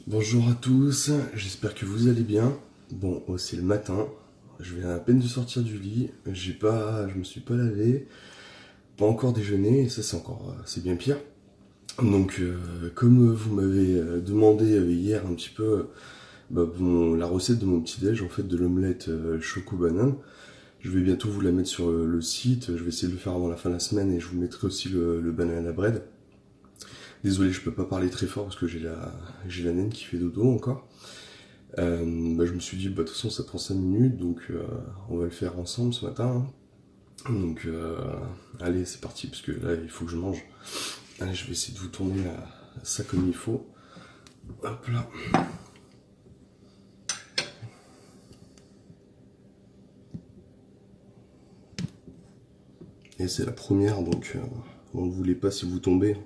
Bonjour à tous, j'espère que vous allez bien. Bon, c'est le matin, je viens à peine de sortir du lit, je me suis pas lavé, pas encore déjeuné, et ça c'est bien pire. Donc, comme vous m'avez demandé hier un petit peu la recette de mon petit déj, en fait de l'omelette choco banane, je vais bientôt vous la mettre sur le site. Je vais essayer de le faire avant la fin de la semaine et je vous mettrai aussi le banana bread. Désolé, je peux pas parler très fort parce que j'ai la naine qui fait dodo encore. Je me suis dit, de toute façon, ça prend 5 minutes, donc on va le faire ensemble ce matin, hein. Donc, allez, c'est parti, parce que là, il faut que je mange. Allez, je vais essayer de vous tourner ça comme il faut. Hop là. Et c'est la première, donc on ne voulait pas si vous tombez.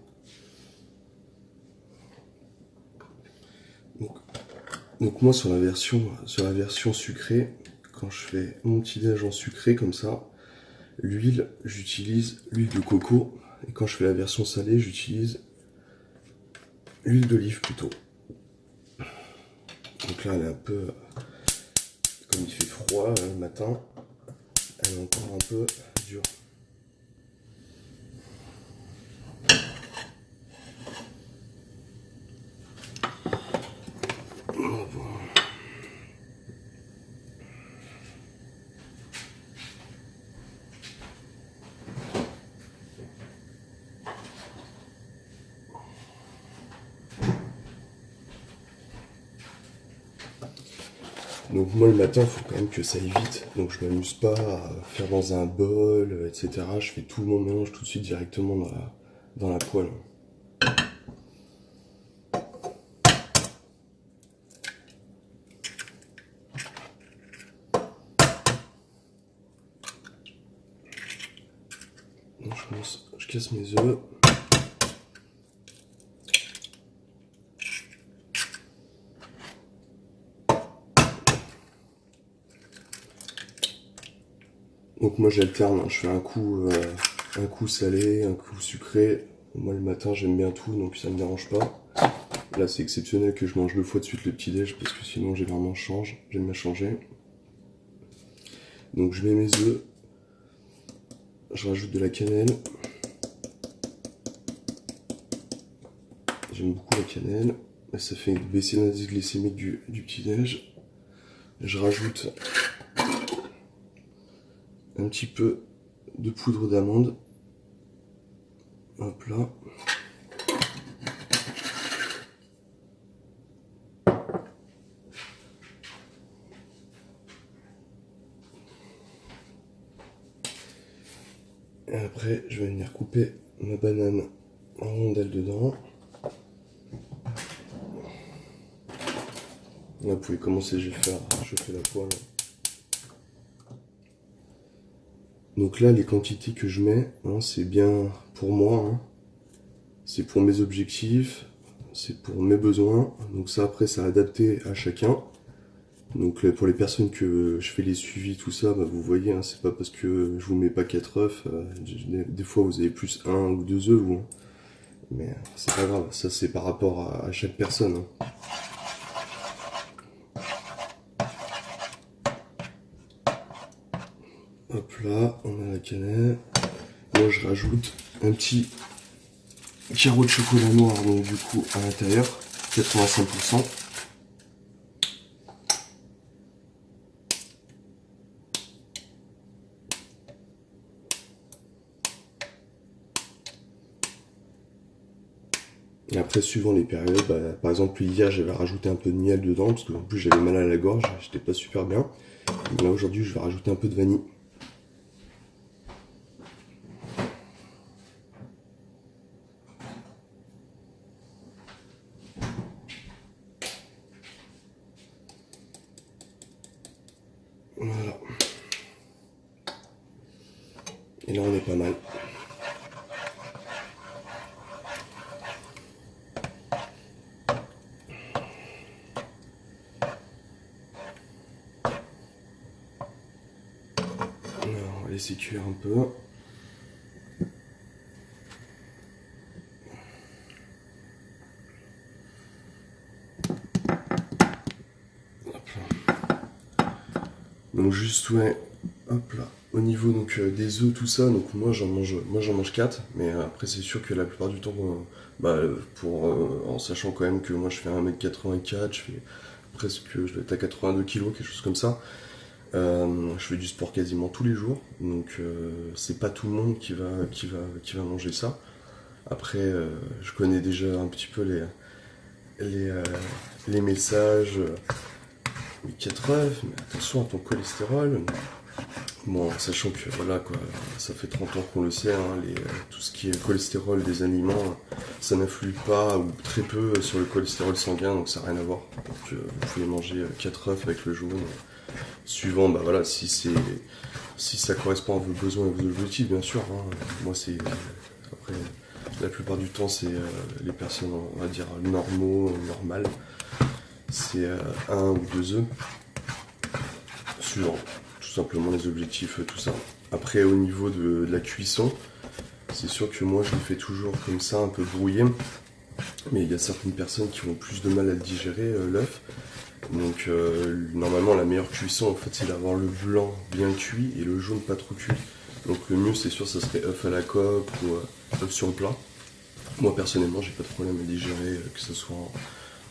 Donc moi, sur la version sucrée, quand je fais mon petit déj en sucré comme ça, j'utilise l'huile de coco. Et quand je fais la version salée, j'utilise l'huile d'olive plutôt. Donc là, elle est un peu, comme il fait froid le matin, elle est encore un peu dure. Donc moi le matin, il faut quand même que ça aille vite. Donc je m'amuse pas à faire dans un bol, etc. Je fais tout mon mélange tout de suite directement dans la poêle. Donc je casse mes œufs. Donc moi j'alterne, hein. Je fais un coup salé, un coup sucré. Moi le matin j'aime bien tout, donc ça me dérange pas. Là c'est exceptionnel que je mange 2 fois de suite le petit déj parce que sinon j'aime bien changer. Donc je mets mes œufs, je rajoute de la cannelle. J'aime beaucoup la cannelle. Ça fait baisser l'indice glycémique du petit déj. Je rajoute un petit peu de poudre d'amande. Hop là. Et après, je vais venir couper ma banane en rondelles dedans. Là, vous pouvez commencer, je vais chauffer la poêle. Donc là, les quantités que je mets, hein, c'est bien pour moi, hein. C'est pour mes objectifs, c'est pour mes besoins. Donc ça, après, c'est adapté à chacun. Donc pour les personnes que je fais les suivis, tout ça, vous voyez, hein, c'est pas parce que je vous mets pas 4 œufs, des fois vous avez plus 1 ou 2 œufs, vous, hein. Mais c'est pas grave, ça c'est par rapport à chaque personne, hein. Hop là, on a la cannelle. Moi je rajoute un petit carreau de chocolat noir, donc du coup à l'intérieur, 85%. Et après, suivant les périodes, par exemple hier j'avais rajouté un peu de miel dedans, parce que en plus j'avais mal à la gorge, j'étais pas super bien. Et là aujourd'hui je vais rajouter un peu de vanille. Voilà. Et là on est pas mal. Alors, on va laisser cuire un peu. Donc juste ouais, hop là. Au niveau donc des œufs, tout ça, donc moi j'en mange 4, mais après c'est sûr que la plupart du temps, en sachant quand même que moi je fais 1m84, je fais je dois être à 82 kilos, quelque chose comme ça. Je fais du sport quasiment tous les jours, donc c'est pas tout le monde qui va manger ça. Après, je connais déjà un petit peu les, euh, les messages. Les 4 œufs, mais attention à ton cholestérol. Bon, sachant que voilà quoi, ça fait 30 ans qu'on le sait, hein, tout ce qui est cholestérol des aliments, ça n'influe pas ou très peu sur le cholestérol sanguin, donc ça n'a rien à voir. Donc vous pouvez manger 4 œufs avec le jaune, suivant bah voilà si ça correspond à vos besoins et vos objectifs bien sûr. Hein. Moi c'est après la plupart du temps c'est les personnes on va dire normaux, normales, c'est 1 ou 2 œufs suivant tout simplement les objectifs, tout ça. Après, au niveau de la cuisson, c'est sûr que moi je le fais toujours comme ça, un peu brouillé. Mais il y a certaines personnes qui ont plus de mal à le digérer, l'œuf. Donc normalement la meilleure cuisson en fait c'est d'avoir le blanc bien cuit et le jaune pas trop cuit. Donc le mieux c'est sûr ça serait œuf à la coque ou œuf sur le plat. Moi personnellement j'ai pas de problème à digérer, que ce soit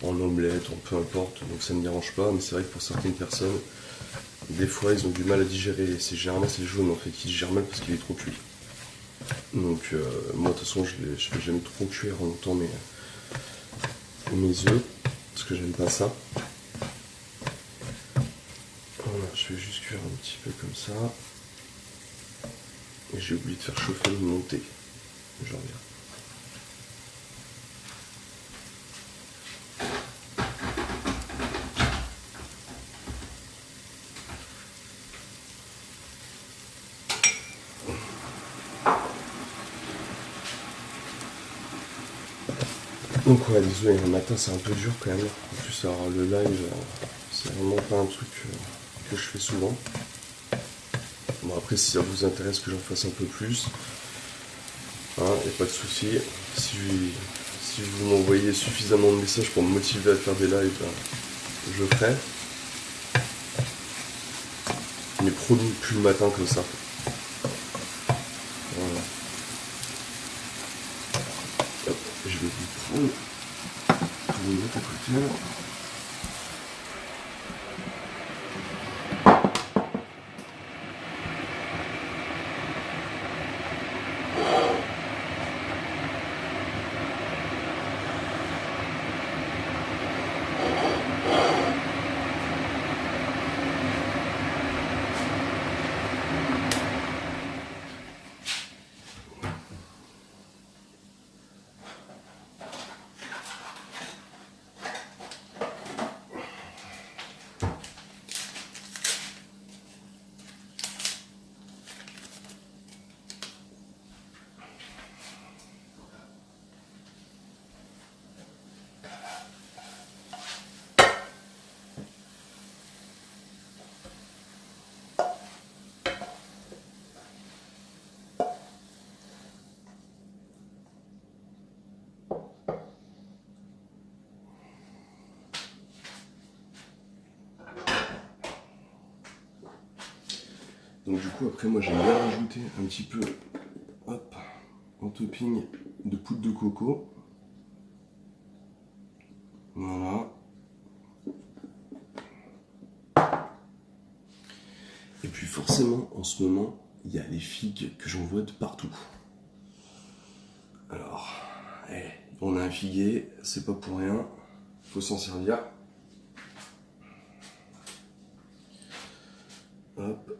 en omelette, en peu importe, donc ça ne me dérange pas. Mais c'est vrai que pour certaines personnes, des fois, ils ont du mal à digérer. Généralement, c'est le jaune en fait qui digère mal parce qu'il est trop cuit. Donc, moi, de toute façon, je fais jamais trop cuire en longtemps mes œufs parce que j'aime pas ça. Voilà, je vais juste cuire un petit peu comme ça. Et j'ai oublié de faire chauffer mon thé. Je reviens. Donc ouais, désolé, le matin c'est un peu dur quand même. En plus, alors le live, c'est vraiment pas un truc que je fais souvent. Bon après, si ça vous intéresse que j'en fasse un peu plus, hein, y a pas de souci. Si vous m'envoyez suffisamment de messages pour me motiver à faire des lives, je le ferai. Mais promis, plus le matin comme ça. Voilà. Hop, je vais vous prendre pour vous mettre à côté. Donc du coup après moi j'aime bien rajouter un petit peu, hop, en topping de poudre de coco. Voilà. Et puis forcément en ce moment il y a les figues que j'en vois de partout. Alors, on a un figuier, c'est pas pour rien, faut s'en servir. Hop.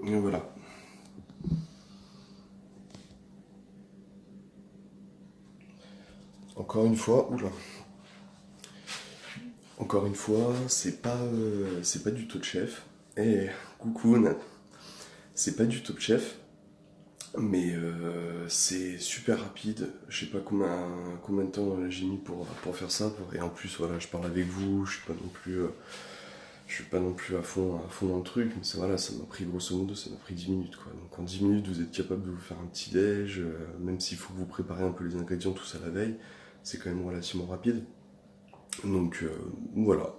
Et voilà. Encore une fois, oula. Encore une fois, c'est pas du Top Chef. Coucou, c'est pas du Top Chef, mais c'est super rapide. Je sais pas combien de temps j'ai mis pour faire ça. Et en plus, voilà, je parle avec vous, je suis pas non plus Je suis pas non plus à fond dans le truc, mais voilà, ça m'a pris grosso modo, ça m'a pris 10 minutes quoi. Donc en 10 minutes, vous êtes capable de vous faire un petit déj, même s'il faut que vous préparez un peu les ingrédients, tout ça la veille, c'est quand même relativement rapide. Donc voilà.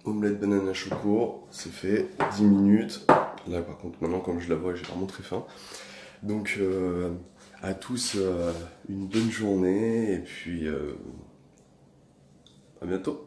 Omelette banane à choco, c'est fait, 10 minutes. Là par contre maintenant comme je la vois j'ai vraiment très faim. Donc à tous une bonne journée et puis à bientôt.